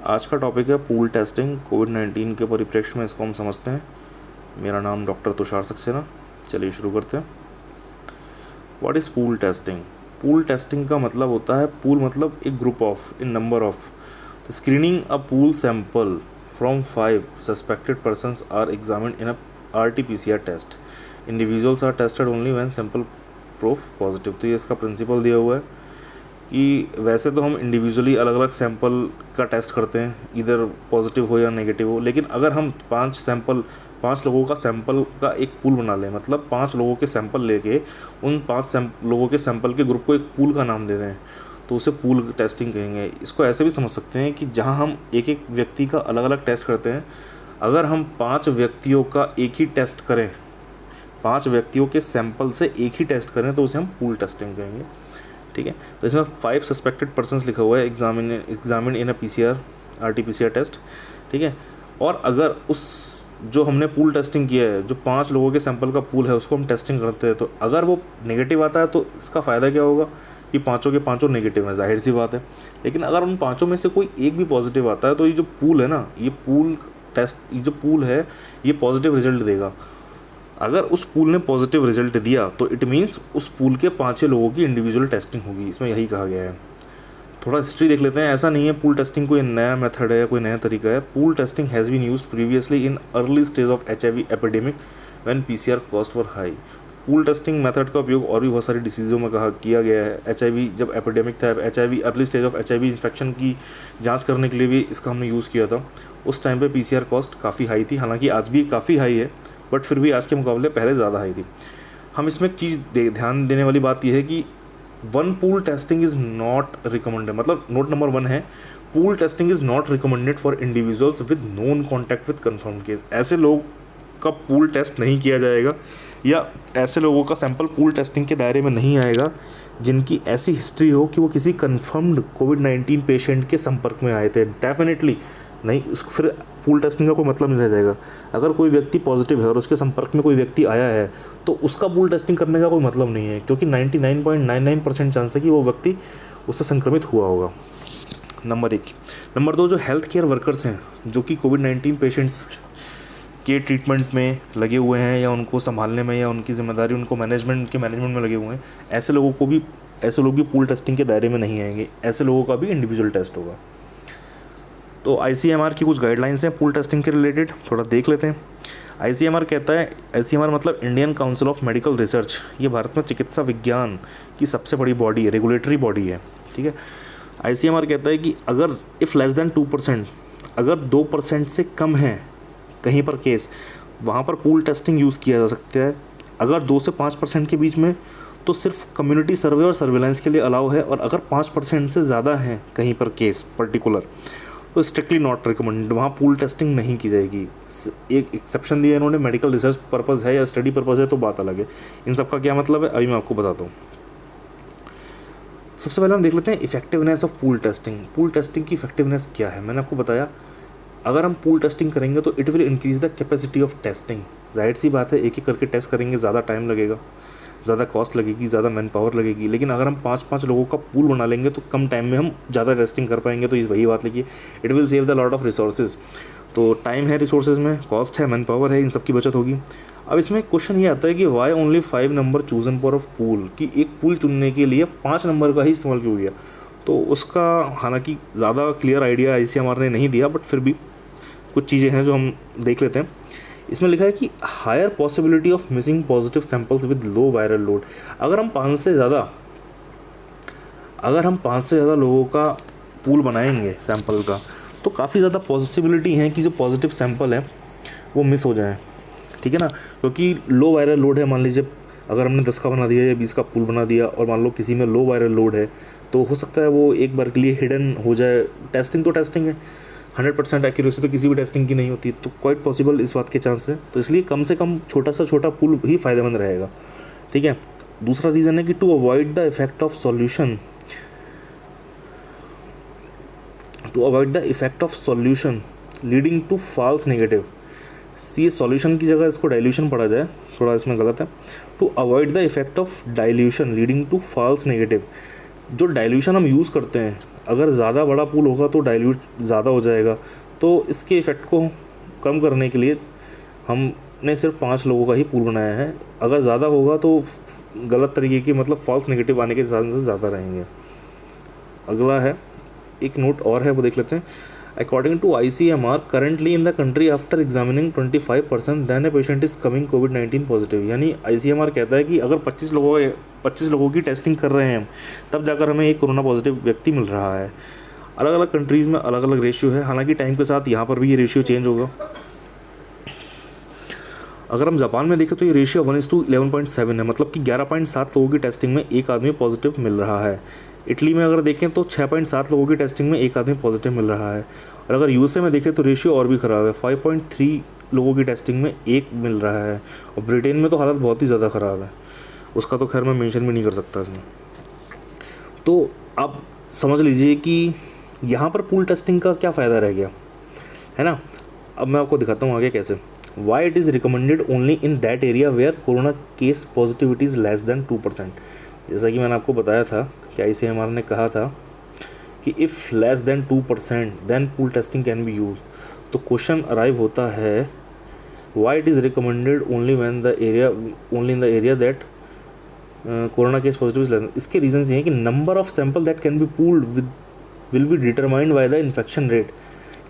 आज का टॉपिक है पूल टेस्टिंग। कोविड-19 के परिप्रेक्ष्य में इसको हम समझते हैं। मेरा नाम डॉक्टर तुषार सक्सेना। चलिए शुरू करते हैं। What is pool testing? Pool testing का मतलब होता है, पूल मतलब एक group of, in number of. तो screening a pool sample from 5 suspected persons are examined in a RT-PCR test. Individuals are tested only when sample proof positive. तो ये इसका प्रिंसिपल दिया हुआ है कि वैसे तो हम इंडिविजुअली अलग अलग सैंपल का टेस्ट करते हैं, इधर पॉजिटिव हो या नेगेटिव हो, लेकिन अगर हम 5 लोगों का सैंपल का एक पूल बना लें, मतलब 5 लोगों के सैंपल लेके उन 5 लोगों के सैंपल के ग्रुप को एक पूल का नाम दे दें, तो उसे पूल टेस्टिंग कहेंगे। इसको ऐसे भी समझ सकते हैं कि जहां हम एक एक व्यक्ति का अलग अलग टेस्ट करते हैं, अगर हम 5 व्यक्तियों का एक ही टेस्ट करें, 5 व्यक्तियों के सैंपल से एक ही टेस्ट करें, तो उसे हम पूल टेस्टिंग कहेंगे। ठीक है, तो इसमें 5 सस्पेक्टेड पर्सन्स लिखा हुआ है, examine in a PCR RT-PCR test. ठीक है, और अगर उस जो हमने पूल टेस्टिंग किया है, जो 5 लोगों के सैंपल का पूल है, उसको हम टेस्टिंग करते हैं, तो अगर वो नेगेटिव आता है तो इसका फ़ायदा क्या होगा कि 5 के 5 नेगेटिव हैं, जाहिर सी बात है। लेकिन अगर उन 5 में से कोई एक भी पॉजिटिव आता है, तो ये जो पूल है ना, ये पूल टेस्ट, ये जो पूल है, ये पॉजिटिव रिजल्ट देगा। अगर उस पूल ने पॉजिटिव रिजल्ट दिया तो इट मीन्स उस पूल के 5 लोगों की इंडिविजुअल टेस्टिंग होगी, इसमें यही कहा गया है। थोड़ा हिस्ट्री देख लेते हैं। ऐसा नहीं है पूल टेस्टिंग कोई नया मेथड है, कोई नया तरीका है। Pool testing has been used previously in early stage of HIV epidemic when PCR cost were high. Pool testing method का उपयोग और भी बहुत सारी डिसीज़ों में किया गया है। HIV जब एपिडेमिक था, HIV early stage of HIV infection की जांच करने के लिए भी इसका हमने यूज़ किया था। उस टाइम पे PCR कॉस्ट काफ़ी हाई थी, हालांकि आज भी काफ़ी हाई है, बट फिर भी आज के मुकाबले पहले ज़्यादा हाई थी। हम इसमें एक चीज़ ध्यान देने वाली बात यह है कि one pool testing is not recommended, मतलब नोट नंबर 1 है, pool testing is not recommended for individuals with known contact with confirm case. ऐसे लोग का पूल टेस्ट नहीं किया जाएगा, या ऐसे लोगों का सैंपल पूल टेस्टिंग के दायरे में नहीं आएगा जिनकी ऐसी हिस्ट्री हो कि वो किसी कन्फर्म्ड कोविड-19 पेशेंट के संपर्क में आए थे। डेफिनेटली नहीं, उसको फिर पूल टेस्टिंग का कोई मतलब नहीं रह जाएगा। अगर कोई व्यक्ति पॉजिटिव है और उसके संपर्क में कोई व्यक्ति आया है, तो उसका पूल टेस्टिंग करने का कोई मतलब नहीं है, क्योंकि 99.99% चांस है कि वो व्यक्ति उससे संक्रमित हुआ होगा। नंबर 1। नंबर 2, जो हेल्थ केयर वर्कर्स हैं, जो कि कोविड-19 पेशेंट्स के ट्रीटमेंट में लगे हुए हैं, या उनको संभालने में, या उनकी जिम्मेदारी उनको मैनेजमेंट में लगे हुए हैं, ऐसे लोग भी पूल टेस्टिंग के दायरे में नहीं आएंगे। ऐसे लोगों का भी इंडिविजुअल टेस्ट होगा। तो ICMR की कुछ गाइडलाइंस हैं पूल टेस्टिंग के रिलेटेड, थोड़ा देख लेते हैं। ICMR कहता है, ICMR मतलब Indian council of medical research, ये भारत में चिकित्सा विज्ञान की सबसे बड़ी बॉडी है, रेगुलेटरी बॉडी है। ठीक है, ICMR कहता है कि अगर इफ़ लेस दैन 2%, अगर 2% से कम है कहीं पर केस, वहाँ पर पूल टेस्टिंग यूज़ किया जा सकता है। अगर 2 से 5% के बीच में, तो सिर्फ कम्युनिटी सर्वे और सर्वेलेंस के लिए अलाउ है। और अगर 5% से ज़्यादा है कहीं पर केस पर्टिकुलर, तो स्ट्रिक्टली नॉट रिकमेंडेड, वहाँ पूल टेस्टिंग नहीं की जाएगी। एक एक्सेप्शन दिया इन्होंने, मेडिकल रिसर्च पर्पज़ है या स्टडी पर्पज़ है तो बात अलग है। इन सब का क्या मतलब है, अभी मैं आपको बताता हूँ। सबसे पहले हम देख लेते हैं effectiveness of pool testing. Pool testing की इफेक्टिवनेस क्या है, मैंने आपको बताया, अगर हम पूल टेस्टिंग करेंगे तो it will increase the capacity of testing. जाहिर सी बात है, एक एक करके टेस्ट करेंगे, ज़्यादा टाइम लगेगा, ज़्यादा कॉस्ट लगेगी, ज़्यादा मैन पावर लगेगी। लेकिन अगर हम 5-5 लोगों का पूल बना लेंगे तो कम टाइम में हम ज़्यादा टेस्टिंग कर पाएंगे। तो ये वही बात लिखिए, it will save the lot of resources. तो टाइम है रिसोर्सेज में, कॉस्ट है, मैन पावर है, इन सब की बचत होगी। अब इसमें क्वेश्चन ये आता है कि why only 5 number chosen for a pool, कि एक पूल चुनने के लिए 5 नंबर का ही इस्तेमाल क्यों किया। तो उसका हालांकि ज़्यादा क्लियर आइडिया ICMR ने नहीं दिया, बट फिर भी कुछ चीज़ें हैं जो हम देख लेते हैं। इसमें लिखा है कि higher possibility of missing positive samples with low viral load. अगर हम 5 से ज़्यादा लोगों का पूल बनाएंगे सैंपल का, तो काफ़ी ज़्यादा पॉसिबिलिटी है कि जो पॉजिटिव सैंपल है वो मिस हो जाए। ठीक है ना, क्योंकि लो वायरल लोड है। मान लीजिए अगर हमने 10 का बना दिया या 20 का पूल बना दिया, और मान लो किसी में लो वायरल लोड है, तो हो सकता है वो एक बार के लिए हिडन हो जाए। टेस्टिंग तो टेस्टिंग है, 100% एक्यूरेसी तो किसी भी टेस्टिंग की नहीं होती, तो क्वाइट पॉसिबल इस बात के चांस है। तो इसलिए कम से कम छोटा से छोटा पूल ही फ़ायदेमंद रहेगा। ठीक है, दूसरा रीज़न है कि to avoid the effect of solution leading to false negative. See solution की जगह इसको डाइल्यूशन पढ़ा जाए, थोड़ा इसमें गलत है। To avoid the effect of dilution leading to false negative, जो डाइल्यूशन हम यूज़ करते हैं, अगर ज़्यादा बड़ा पूल होगा तो डाइल्यूट ज़्यादा हो जाएगा। तो इसके इफ़ेक्ट को कम करने के लिए हमने सिर्फ 5 लोगों का ही पूल बनाया है। अगर ज़्यादा होगा तो गलत तरीके की मतलब फॉल्स नेगेटिव आने के चांसेस ज़्यादा रहेंगे। अगला है, एक नोट और है, वो देख लेते हैं। According to ICMR, currently in the country after examining 25% then a patient is coming कोविड-19 पॉजिटिव। यानी ICMR कहता है कि अगर 25 लोगों की टेस्टिंग कर रहे हैं हम, तब जाकर हमें एक कोरोना पॉजिटिव व्यक्ति मिल रहा है। अलग अलग कंट्रीज़ में अलग अलग रेशियो है, हालांकि टाइम के साथ यहाँ पर भी ये रेशियो चेंज होगा। अगर हम जापान में देखें तो ये रेशियो 1:11.7 है, मतलब कि 11.7 लोगों की टेस्टिंग में एक आदमी पॉजिटिव मिल रहा है। इटली में अगर देखें तो 6.7 लोगों की टेस्टिंग में एक आदमी पॉजिटिव मिल रहा है। और अगर USA में देखें तो रेशियो और भी ख़राब है, 5.3 लोगों की टेस्टिंग में एक मिल रहा है। और ब्रिटेन में तो हालत बहुत ही ज़्यादा ख़राब है, उसका तो खैर मैं मेंशन भी नहीं कर सकता इसमें। तो आप समझ लीजिए कि यहाँ पर पूल टेस्टिंग का क्या फ़ायदा रह गया, है ना। अब मैं आपको दिखाता हूँ आगे कैसे। Why it is recommended only in that area where corona case positivity is less than 2%। जैसा कि मैंने आपको बताया था कि ICMR ने कहा था कि if less than 2% then pool testing can be use. तो क्वेश्चन अराइव होता है, why it is recommended only in the area that corona case positive is less. इसके रीजन ये हैं कि number of sample that can be pooled will be determined by the infection rate.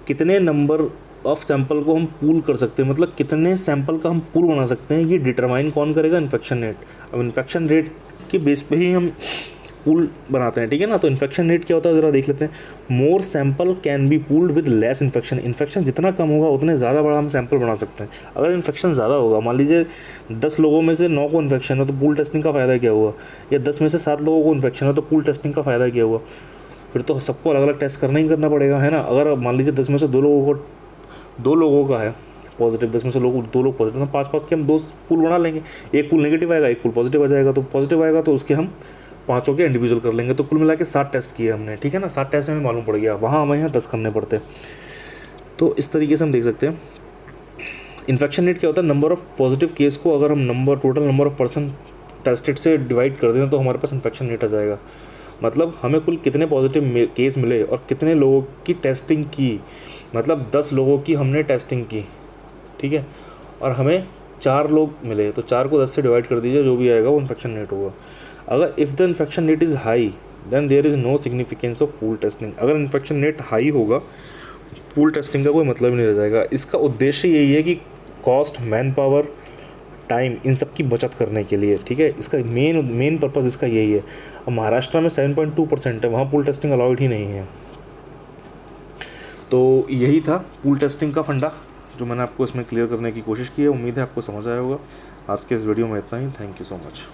कितने number of sample को हम pool कर सकते हैं, मतलब कितने सैंपल का हम पूल बना सकते हैं, ये डिटरमाइन कौन करेगा, इन्फेक्शन रेट। अब इन्फेक्शन रेट के बेस पे ही हम पूल बनाते हैं, ठीक है ना। तो इन्फेक्शन रेट क्या होता है ज़रा देख लेते हैं। More sample can be pooled with less infection. Infection जितना कम होगा उतने ज़्यादा बड़ा हम सैंपल बना सकते हैं। अगर इन्फेक्शन ज़्यादा होगा, मान लीजिए 10 लोगों में से 9 को इन्फेक्शन है, तो पूल टेस्टिंग का फ़ायदा क्या हुआ। या 10 में से 7 लोगों को इन्फेक्शन है, तो पूल टेस्टिंग का फ़ायदा क्या हुआ। फिर तो सबको अलग अलग टेस्ट करना ही करना पड़ेगा, है ना। अगर मान लीजिए 10 में से 2 लोगों का है पॉजिटिव, 10 में से 2 लोग पॉजिटिव, तो 5 के हम 2 पूल बना लेंगे। एक पूल नेगेटिव आएगा, एक पूल पॉजिटिव आ जाएगा। तो पॉजिटिव आएगा तो उसके हम 5 के इंडिविजुअल कर लेंगे। तो कुल मिला के 7 टेस्ट किए हमने, ठीक है ना। 7 टेस्ट में मालूम पड़ गया, वहाँ हमें यहाँ 10 करने पड़ते हैं। तो इस तरीके से हम देख सकते हैं। इन्फेक्शन रेट क्या होता है, नंबर ऑफ पॉजिटिव केस को अगर हम total number of person tested से डिवाइड कर दें तो हमारे पास इन्फेक्शन रेट आ जाएगा। मतलब हमें कुल कितने पॉजिटिव केस मिले और कितने लोगों की टेस्टिंग की, मतलब 10 लोगों की हमने टेस्टिंग की, ठीक है, और हमें 4 लोग मिले, तो 4 को 10 से डिवाइड कर दीजिए, जो भी आएगा वो इन्फेक्शन रेट होगा। अगर if the infection rate is high then there is no significance of pool testing. अगर इन्फेक्शन रेट हाई होगा, पूल टेस्टिंग का कोई मतलब नहीं रह जाएगा। इसका उद्देश्य यही है कि कॉस्ट, मैन पावर, टाइम, इन सब की बचत करने के लिए, ठीक है। इसका मेन पर्पज़ इसका यही है। अब महाराष्ट्र में 7.2% है, वहाँ पूल टेस्टिंग अलाउड ही नहीं है। तो यही था पूल टेस्टिंग का फंडा जो मैंने आपको इसमें क्लियर करने की कोशिश की है। उम्मीद है आपको समझ आया होगा। आज के इस वीडियो में इतना ही। Thank you so much.